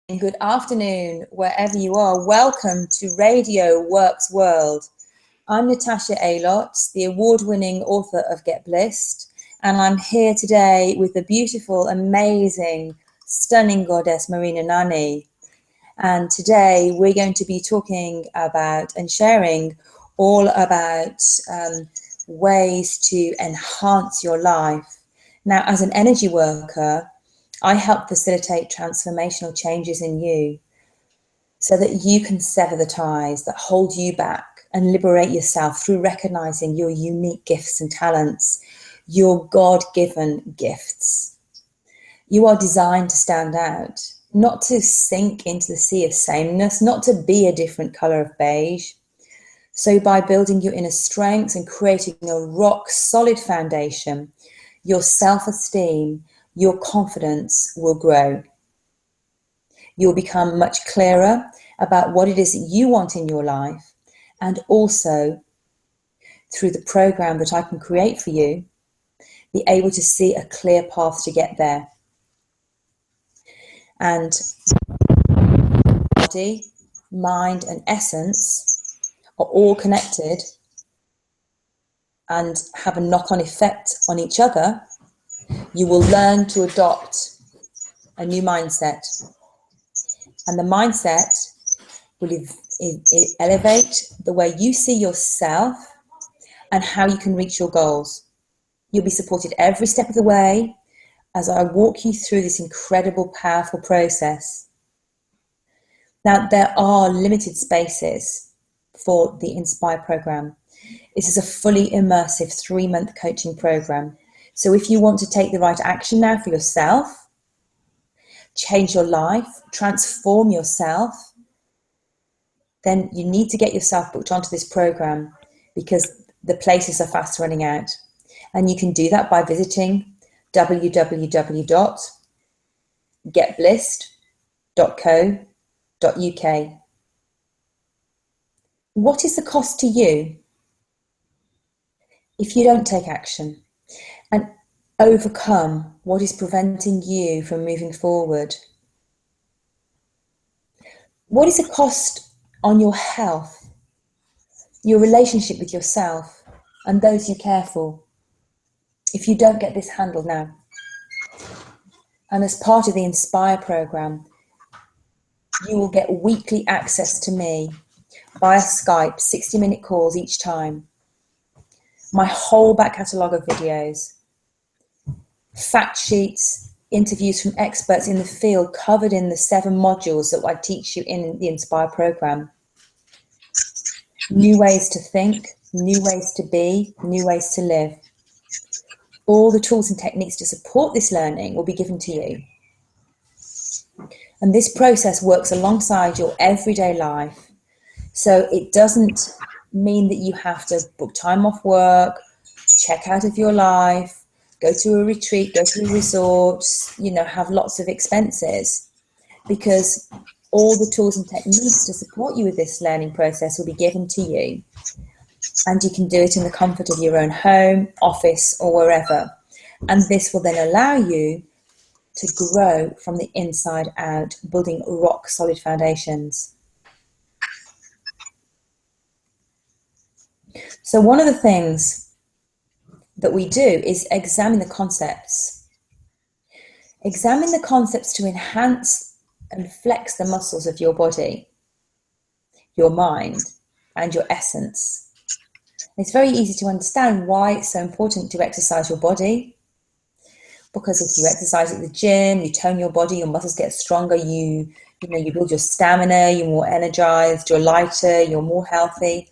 Good afternoon, wherever you are. Welcome to Radio Works World. I'm Natasha Aylott, the award-winning author of Get Blissed, and I'm here today with the beautiful, amazing, stunning goddess Marina Nani. And today we're going to be talking about and sharing all about ways to enhance your life. Now, as an energy worker, I help facilitate transformational changes in you so that you can sever the ties that hold you back and liberate yourself through recognizing your unique gifts and talents, your God-given gifts. You are designed to stand out, not to sink into the sea of sameness, not to be a different color of beige. So by building your inner strengths and creating a rock-solid foundation, your self-esteem, your confidence will grow. You'll become much clearer about what it is that you want in your life, and also through the program that I can create for you, be able to see a clear path to get there. And body, mind, and essence are all connected and have a knock-on effect on each other. You will learn to adopt a new mindset. And the mindset will elevate the way you see yourself and how you can reach your goals. You'll be supported every step of the way as I walk you through this incredible, powerful process. Now, there are limited spaces for the Inspire program. This is a fully immersive 3-month coaching program. So if you want to take the right action now for yourself, change your life, transform yourself, then you need to get yourself booked onto this program because the places are fast running out. And you can do that by visiting www.getblissed.co.uk. What is the cost to you if you don't take action and overcome what is preventing you from moving forward? What is the cost on your health, your relationship with yourself and those you care for, if you don't get this handled now? And as part of the Inspire program, you will get weekly access to me via Skype, 60-minute calls each time, my whole back catalogue of videos, fact sheets, interviews from experts in the field covered in the 7 modules that I teach you in the Inspire program. New ways to think, new ways to be, new ways to live. All the tools and techniques to support this learning will be given to you. And this process works alongside your everyday life. So it doesn't mean that you have to book time off work, check out of your life, go to a retreat, go to a resort, have lots of expenses, because all the tools and techniques to support you with this learning process will be given to you. And you can do it in the comfort of your own home, office, or wherever. And this will then allow you to grow from the inside out, building rock solid foundations. So one of the things that we do is examine the concepts. Examine the concepts to enhance and flex the muscles of your body, your mind, and your essence. It's very easy to understand why it's so important to exercise your body, because if you exercise at the gym, you tone your body, your muscles get stronger, you build your stamina, you're more energized, you're lighter, you're more healthy.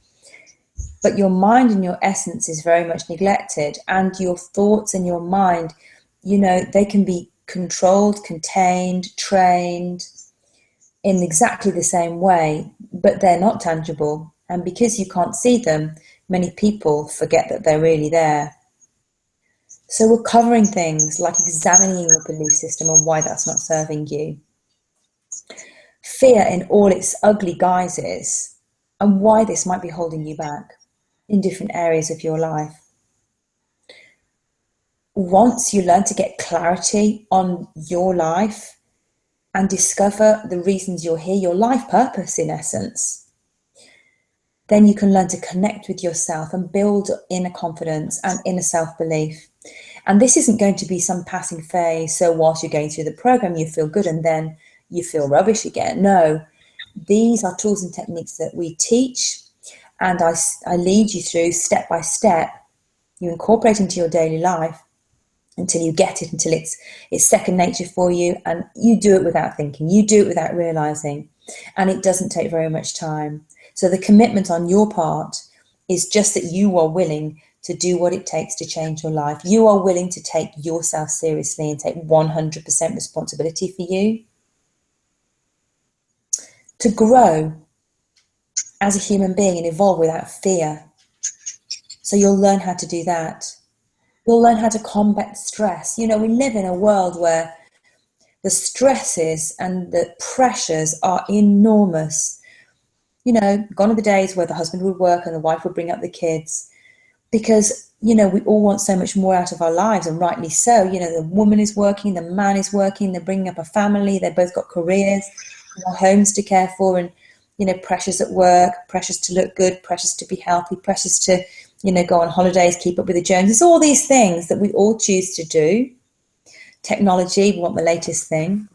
But your mind and your essence is very much neglected, and your thoughts and your mind, they can be controlled, contained, trained in exactly the same way, but they're not tangible. And because you can't see them, many people forget that they're really there. So we're covering things like examining your belief system and why that's not serving you. Fear in all its ugly guises and why this might be holding you back in different areas of your life. Once you learn to get clarity on your life, and discover the reasons you're here, your life purpose in essence, then you can learn to connect with yourself and build inner confidence and inner self-belief. And this isn't going to be some passing phase, so whilst you're going through the program you feel good and then you feel rubbish again. No, these are tools and techniques that we teach, and I lead you through step by step. You incorporate into your daily life until you get it, until it's second nature for you, and you do it without thinking, you do it without realizing, and it doesn't take very much time. So the commitment on your part is just that you are willing to do what it takes to change your life. You are willing to take yourself seriously and take 100% responsibility for you. To grow as a human being and evolve without fear. So you'll learn how to do that. You'll learn how to combat stress. You know, we live in a world where the stresses and the pressures are enormous. You know, gone are the days where the husband would work and the wife would bring up the kids, because, you know, we all want so much more out of our lives, and rightly so. You know, the woman is working, the man is working, they're bringing up a family, they've both got careers, homes to care for, and, you know, pressures at work, pressures to look good, pressures to be healthy, pressures to, you know, go on holidays, keep up with the Joneses, all these things that we all choose to do. Technology, we want the latest thing.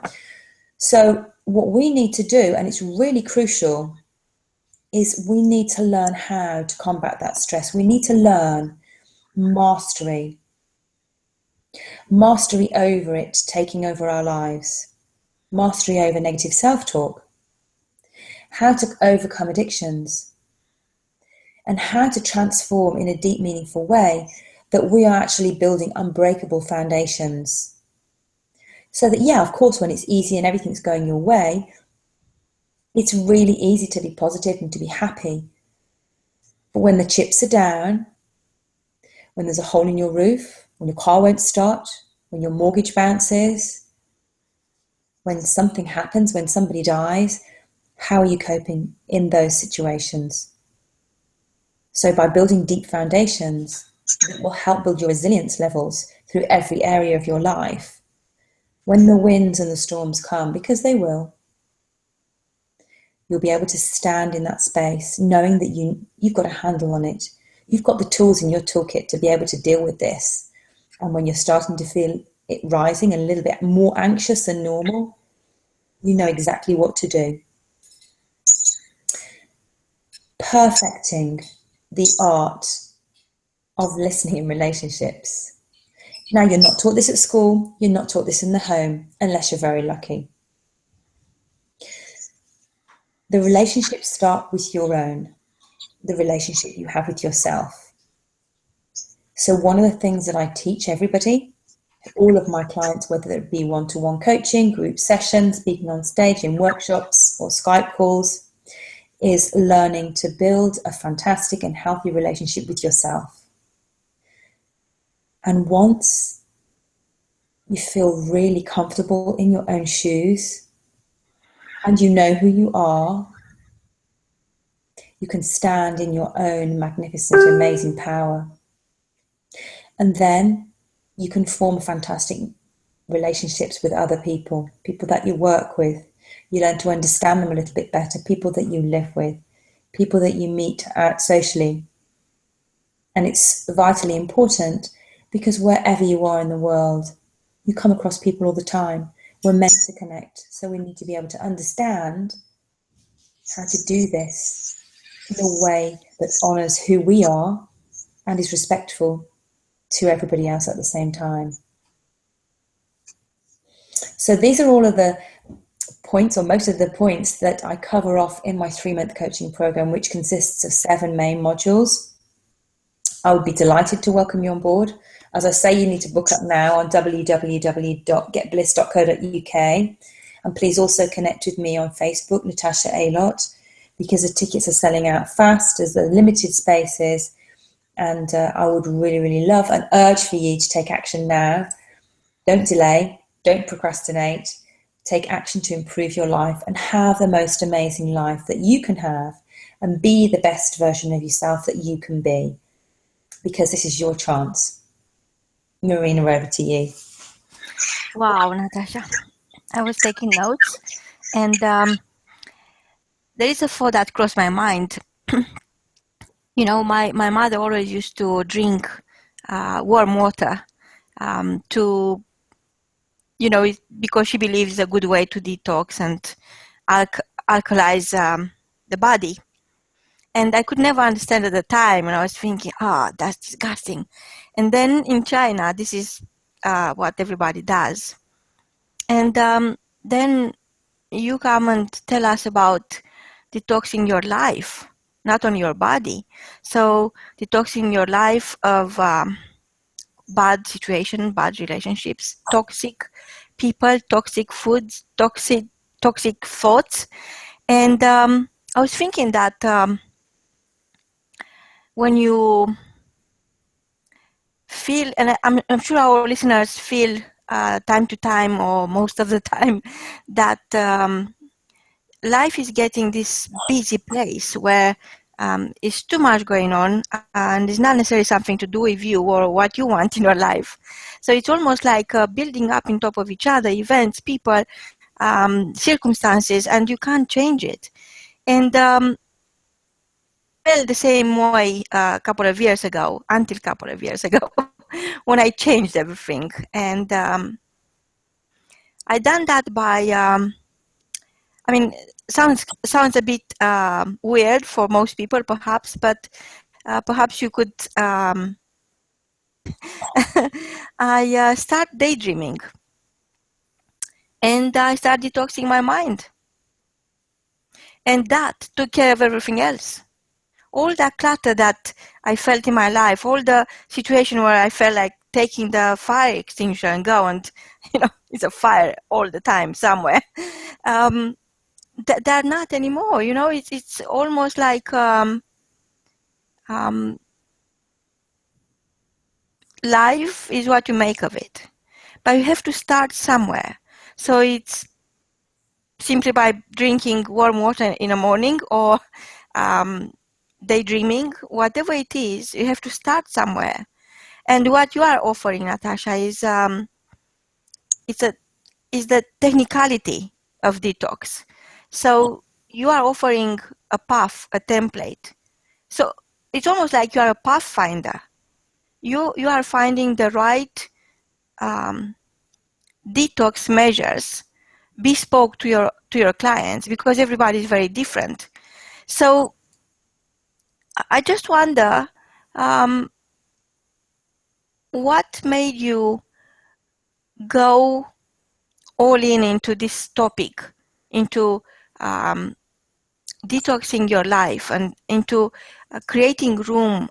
So what we need to do, and it's really crucial, is we need to learn how to combat that stress. We need to learn mastery. Mastery over it taking over our lives. Mastery over negative self-talk. How to overcome addictions. And how to transform in a deep, meaningful way that we are actually building unbreakable foundations. So that, yeah, of course, when it's easy and everything's going your way, it's really easy to be positive and to be happy. But when the chips are down, when there's a hole in your roof, when your car won't start, when your mortgage bounces, when something happens, when somebody dies, how are you coping in those situations? So by building deep foundations, it will help build your resilience levels through every area of your life. When the winds and the storms come, because they will, you'll be able to stand in that space knowing that you've got a handle on it. You've got the tools in your toolkit to be able to deal with this. And when you're starting to feel it rising a little bit more anxious than normal, you know exactly what to do. Perfecting the art of listening in relationships. Now, you're not taught this at school, you're not taught this in the home, unless you're very lucky. The relationships start with your own, the relationship you have with yourself. So one of the things that I teach everybody, all of my clients, whether it be one-to-one coaching, group sessions, speaking on stage in workshops or Skype calls, is learning to build a fantastic and healthy relationship with yourself. And once you feel really comfortable in your own shoes and you know who you are, you can stand in your own magnificent, amazing power. And then you can form fantastic relationships with other people, people that you work with. You learn to understand them a little bit better, people that you live with, people that you meet out socially. And it's vitally important because wherever you are in the world, you come across people all the time. We're meant to connect. So we need to be able to understand how to do this in a way that honours who we are and is respectful to everybody else at the same time. So these are all of the points, or most of the points, that I cover off in my 3-month coaching program, which consists of 7 main modules. I would be delighted to welcome you on board. As I say, you need to book up now on www.getbliss.co.uk. And please also connect with me on Facebook, Natasha Aylott, because the tickets are selling out fast as the limited spaces. And I would really, really love and urge for you to take action now. Don't delay, don't procrastinate. Take action to improve your life and have the most amazing life that you can have, and be the best version of yourself that you can be, because this is your chance. Marina, over to you. Wow, Natasha. I was taking notes, and there is a thought that crossed my mind. You know, my mother always used to drink warm water to, you know, because she believes it's a good way to detox and alkalize the body. And I could never understand at the time, and I was thinking, that's disgusting. And then in China, this is what everybody does. And then you come and tell us about detoxing your life, not only your body. So detoxing your life of bad situation, bad relationships, toxic people, toxic foods, toxic thoughts. And I was thinking that when you feel, and I'm sure our listeners feel time to time or most of the time that life is getting this busy place where it's too much going on and it's not necessarily something to do with you or what you want in your life. So it's almost like building up on top of each other, events, people, circumstances, and you can't change it. And I felt the same way a couple of years ago, until a couple of years ago, when I changed everything. And I done that by I mean, sounds a bit weird for most people, perhaps, but perhaps you could. I start daydreaming, and I start detoxing my mind, and that took care of everything else. All that clutter that I felt in my life, all the situation where I felt like taking the fire extinguisher and go, and it's a fire all the time somewhere. They're not anymore. It's almost like um, life is what you make of it, but you have to start somewhere. So it's simply by drinking warm water in the morning or daydreaming, whatever it is, you have to start somewhere. And what you are offering, Natasha, it's a is the technicality of detox. So you are offering a path, a template. So it's almost like you are a pathfinder. You are finding the right detox measures bespoke to your clients, because everybody is very different. So I just wonder, um, what made you go all in into this topic, into detoxing your life and into creating room,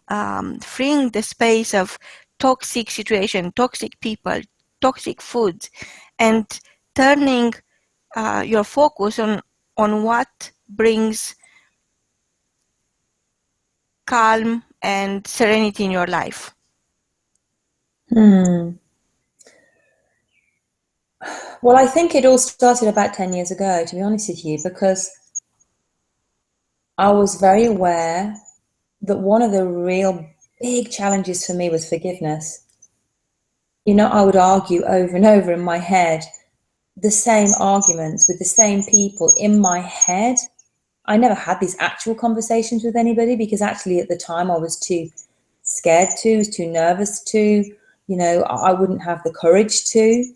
freeing the space of toxic situation, toxic people, toxic foods, and turning your focus on what brings calm and serenity in your life? Well, I think it all started about 10 years ago, to be honest with you, because I was very aware that one of the real big challenges for me was forgiveness. I would argue over and over in my head the same arguments with the same people in my head. I never had these actual conversations with anybody because actually at the time I was too scared to, was too nervous to, I wouldn't have the courage to.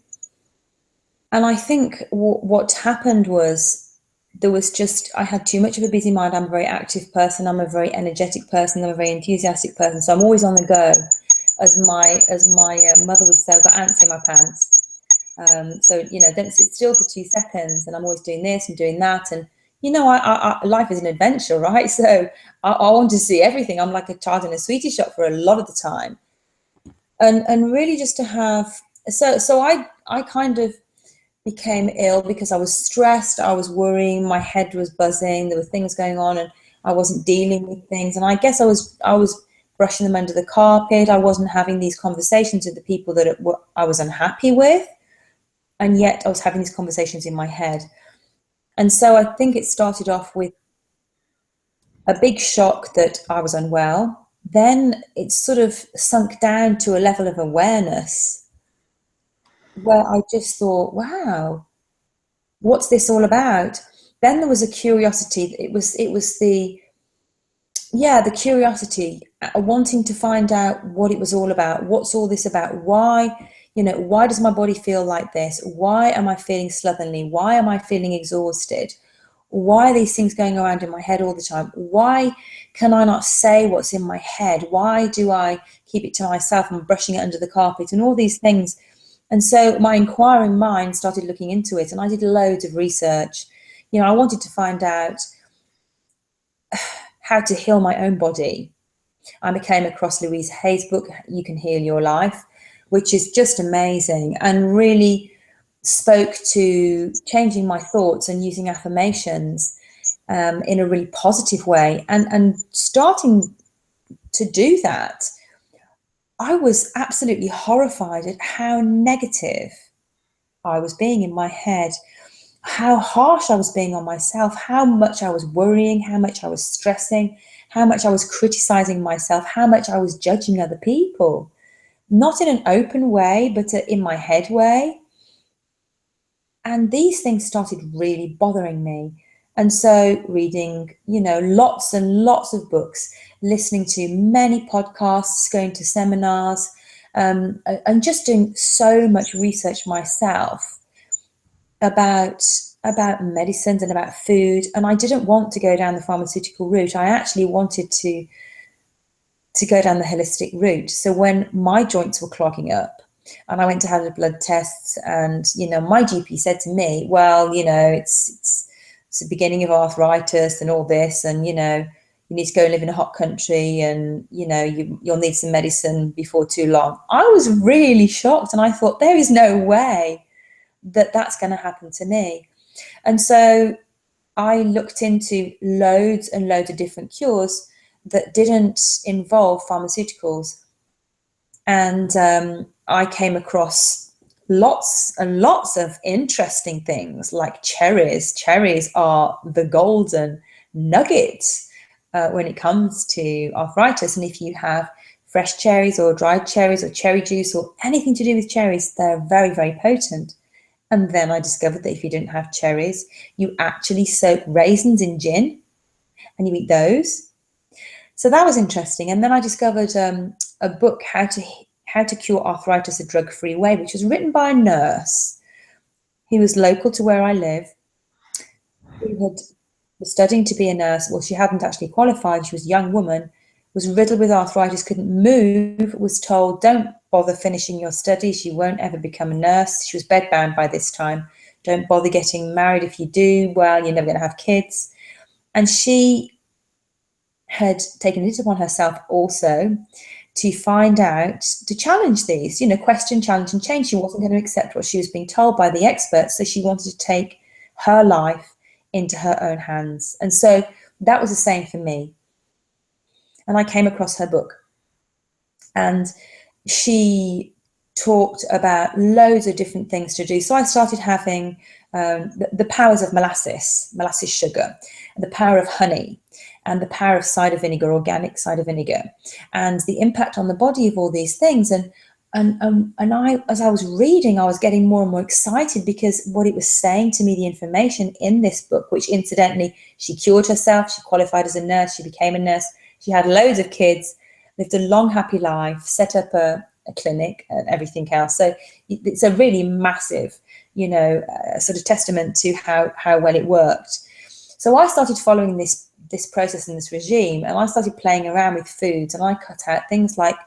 And I think what happened was I had too much of a busy mind. I'm a very active person. I'm a very energetic person. I'm a very enthusiastic person. So I'm always on the go. As my mother would say, I've got ants in my pants. So, don't sit still for 2 seconds. And I'm always doing this and doing that. And, life is an adventure, right? So I want to see everything. I'm like a child in a sweetie shop for a lot of the time. And really just to have, so I kind of became ill because I was stressed, I was worrying, my head was buzzing, there were things going on and I wasn't dealing with things. And I guess I was brushing them under the carpet. I wasn't having these conversations with the people that I was unhappy with. And yet I was having these conversations in my head. And so I think it started off with a big shock that I was unwell. Then it sort of sunk down to a level of awareness where I just thought, wow, what's this all about? Then there was a curiosity. It was the curiosity, wanting to find out what it was all about. What's all this about? Why, why does my body feel like this? Why am I feeling slovenly? Why am I feeling exhausted? Why are these things going around in my head all the time? Why can I not say what's in my head? Why do I keep it to myself and brushing it under the carpet and all these things? And so my inquiring mind started looking into it, and I did loads of research. I wanted to find out how to heal my own body. I came across Louise Hay's book, You Can Heal Your Life, which is just amazing and really spoke to changing my thoughts and using affirmations in a really positive way. And starting to do that, I was absolutely horrified at how negative I was being in my head, how harsh I was being on myself, how much I was worrying, how much I was stressing, how much I was criticizing myself, how much I was judging other people, not in an open way, but in my head way. And these things started really bothering me. And so reading, lots and lots of books, listening to many podcasts, going to seminars, and just doing so much research myself about medicines and about food. And I didn't want to go down the pharmaceutical route. I actually wanted to go down the holistic route. So when my joints were clogging up and I went to have the blood tests, and my GP said to me, well, it's the beginning of arthritis and all this, and you need to go and live in a hot country, and you'll need some medicine before too long. I was really shocked, and I thought, there is no way that that's going to happen to me. And so I looked into loads and loads of different cures that didn't involve pharmaceuticals. And I came across lots and lots of interesting things like cherries. Cherries are the golden nugget when it comes to arthritis. And if you have fresh cherries or dried cherries or cherry juice or anything to do with cherries, they're very, very potent. And then I discovered that if you didn't have cherries, you actually soak raisins in gin and you eat those. So that was interesting. And then I discovered a book, How to Cure Arthritis a Drug-Free Way, which was written by a nurse who was local to where I live, who was studying to be a nurse. Well, she hadn't actually qualified. She was a young woman, was riddled with arthritis, couldn't move, was told, don't bother finishing your studies, you won't ever become a nurse. She was bedbound by this time. Don't bother getting married. If you do, well, you're never going to have kids. And she had taken it upon herself also to find out, to challenge these, question, challenge and change. She wasn't going to accept what she was being told by the experts. So she wanted to take her life into her own hands. And so that was the same for me. And I came across her book, and she talked about loads of different things to do. So I started having the powers of molasses sugar, and the power of honey, and the power of cider vinegar, organic cider vinegar, and the impact on the body of all these things. And I, as I was reading, I was getting more and more excited, because what it was saying to me, the information in this book, which incidentally, she cured herself, she qualified as a nurse, she became a nurse, she had loads of kids, lived a long, happy life, set up a clinic and everything else. So it's a really massive, sort of testament to how well it worked. So I started following this process and this regime, and I started playing around with foods, and I cut out things like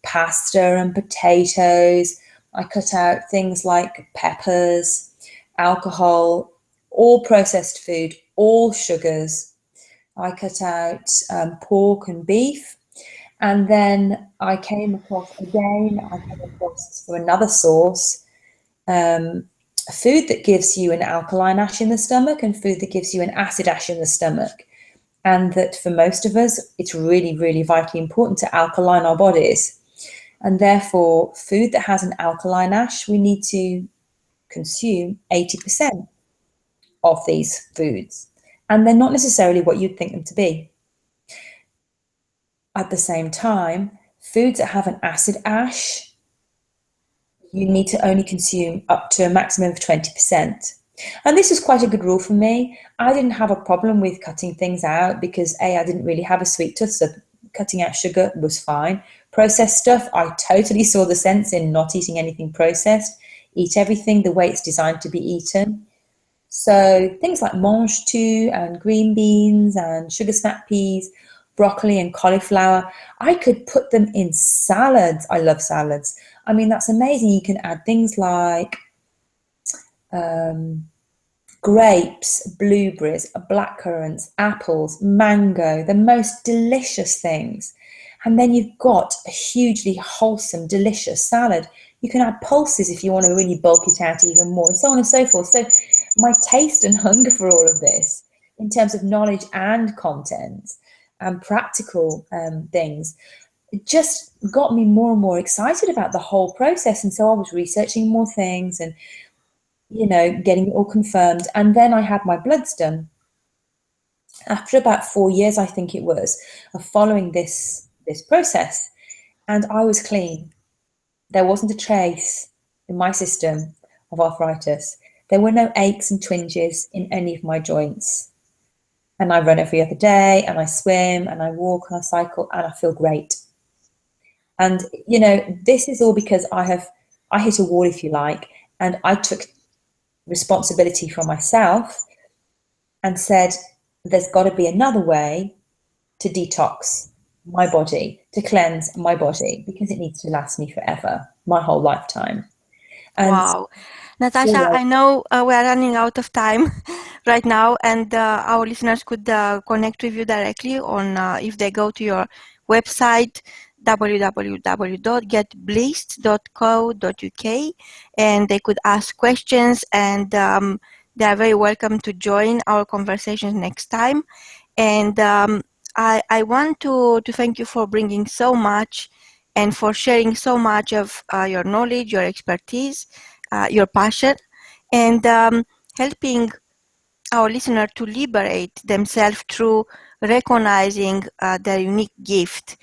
pasta and potatoes. I cut out things like peppers, alcohol, all processed food, all sugars. I cut out pork and beef. And then I came across for another source, food that gives you an alkaline ash in the stomach and food that gives you an acid ash in the stomach. And that for most of us, it's really, really vitally important to alkaline our bodies. And therefore, food that has an alkaline ash, we need to consume 80% of these foods. And they're not necessarily what you'd think them to be. At the same time, foods that have an acid ash, you need to only consume up to a maximum of 20%. And this was quite a good rule for me. I didn't have a problem with cutting things out because A, I didn't really have a sweet tooth, so cutting out sugar was fine. Processed stuff, I totally saw the sense in not eating anything processed. Eat everything the way it's designed to be eaten. So things like mange tout and green beans and sugar snap peas, broccoli and cauliflower, I could put them in salads. I love salads. I mean, that's amazing. You can add things like grapes, blueberries, blackcurrants, apples, mango, the most delicious things. And then you've got a hugely wholesome, delicious salad. You can add pulses if you want to really bulk it out even more, and so on and so forth. So my taste and hunger for all of this, in terms of knowledge and content and practical things, it just got me more and more excited about the whole process. And so I was researching more things and getting it all confirmed. And then I had my bloods done. After about 4 years, I think it was, of following this process, and I was clean. There wasn't a trace in my system of arthritis. There were no aches and twinges in any of my joints. And I run every other day, and I swim, and I walk, and I cycle, and I feel great. And, this is all because I hit a wall, if you like, and I took responsibility for myself and said, there's got to be another way to detox my body, to cleanse my body, because it needs to last me forever, my whole lifetime. And wow. Natasha, I know we are running out of time right now, and our listeners could connect with you directly on if they go to your website www.getblissed.co.uk, and they could ask questions, and they are very welcome to join our conversation next time. And I want to thank you for bringing so much and for sharing so much of your knowledge, your expertise, your passion, and helping our listener to liberate themselves through recognizing their unique gift,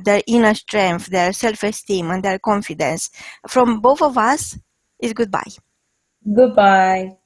their inner strength, their self-esteem, and their confidence. From both of us is goodbye. Goodbye.